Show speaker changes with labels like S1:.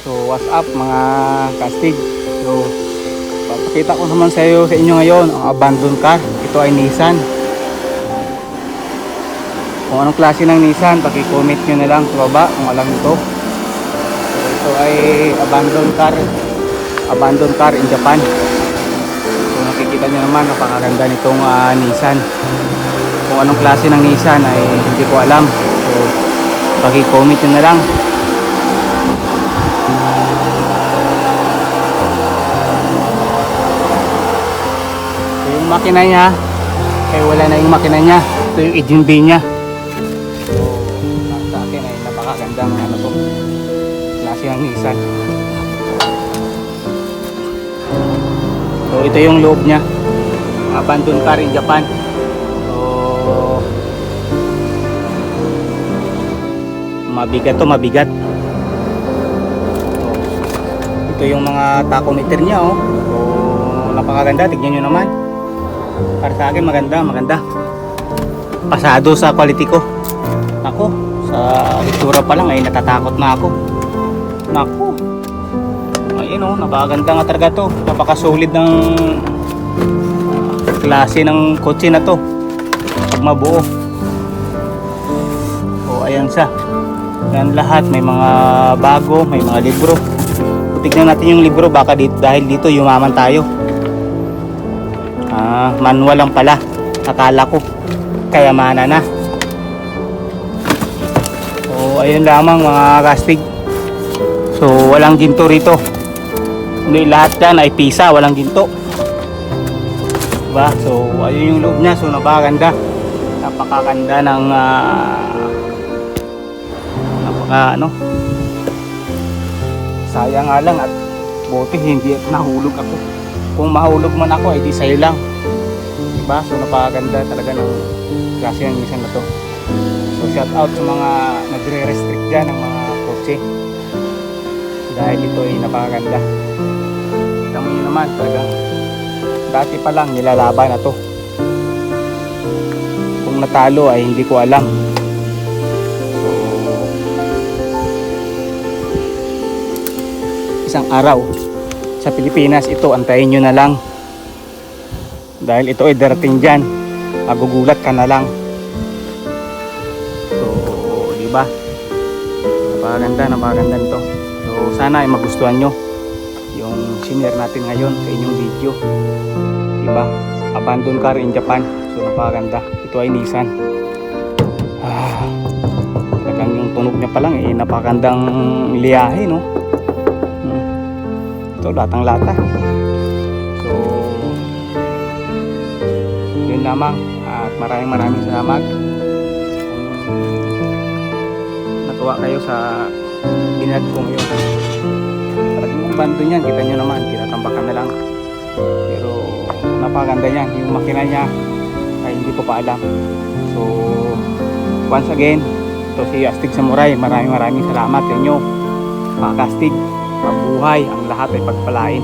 S1: So what's up mga kastig. So papakita ko naman sa inyo ngayon ang abandoned car. Ito ay Nissan. Kung anong klase ng Nissan, paki-comment nyo na lang sa baba kung alam nito. So ito ay abandoned car in Japan. So nakikita nyo naman, napakaganda nitong Nissan. Kung anong klase ng Nissan ay hindi ko alam. So paki-comment nyo na lang. Makina niya kaya wala na yung makina niya. Ito yung engine bay niya. So sa akin ay napakagandang to klase ng Nissan. So ito yung loob niya, abandoned car in Japan. So mabigat. So, ito yung mga tachometer niya oh. So napakaganda, tignan nyo naman. Para sa akin maganda. Pasado sa quality ko. Ako, sa itsura pa lang ay natatakot na ako. Naku. Ayun oh, napakaganda nga talaga to. Napaka-solid ng klase ng kotse na to. Pag mabuo. O ayan siya. Yan lahat, may mga bago, may mga libro. Tignan natin yung libro, baka dahil dito yumaman tayo. Manual lang pala, akala ko kayamanan na. So ayun lamang mga kastig. So walang ginto rito. Hindi, lahat yan ay pisa, walang ginto, diba? So ayun yung loob niya. So napakaganda ng sayang nga lang at buti hindi nahulog ako. Kung mahulog man ako ay di sa'yo lang, diba? So napakaganda talaga ng klase ng Nissan na to. So shout out sa mga nagre-restrict dyan ng mga kotse, dahil ito ay napakaganda. Tama nyo naman talagang dati pa lang nilalaban na to. Kung natalo ay hindi ko alam. So isang araw sa Pilipinas ito, antayin nyo na lang, dahil ito ay darating dyan, magugulat ka na lang. So diba, napakaganda nito. So sana ay magustuhan nyo yung sinare natin ngayon sa inyong video, diba? Abandoned car in Japan. So napakaganda, ito ay Nissan. Talagang yung tunog niya pa lang eh, napakagandang liyahe no. Ito latang-lata. So yun lamang, at maraming salamat kung natuwa kayo sa binag ko ngayon. Talagang bando niyan, kita nyo naman, tinatambakan na lang, pero napakaganda niya. Yung makina niya ay hindi ko pa alam. So once again, ito si Astig Samurai. Maraming salamat sa inyo mga kastig. Mabuhay ang lahat ay pagpalain.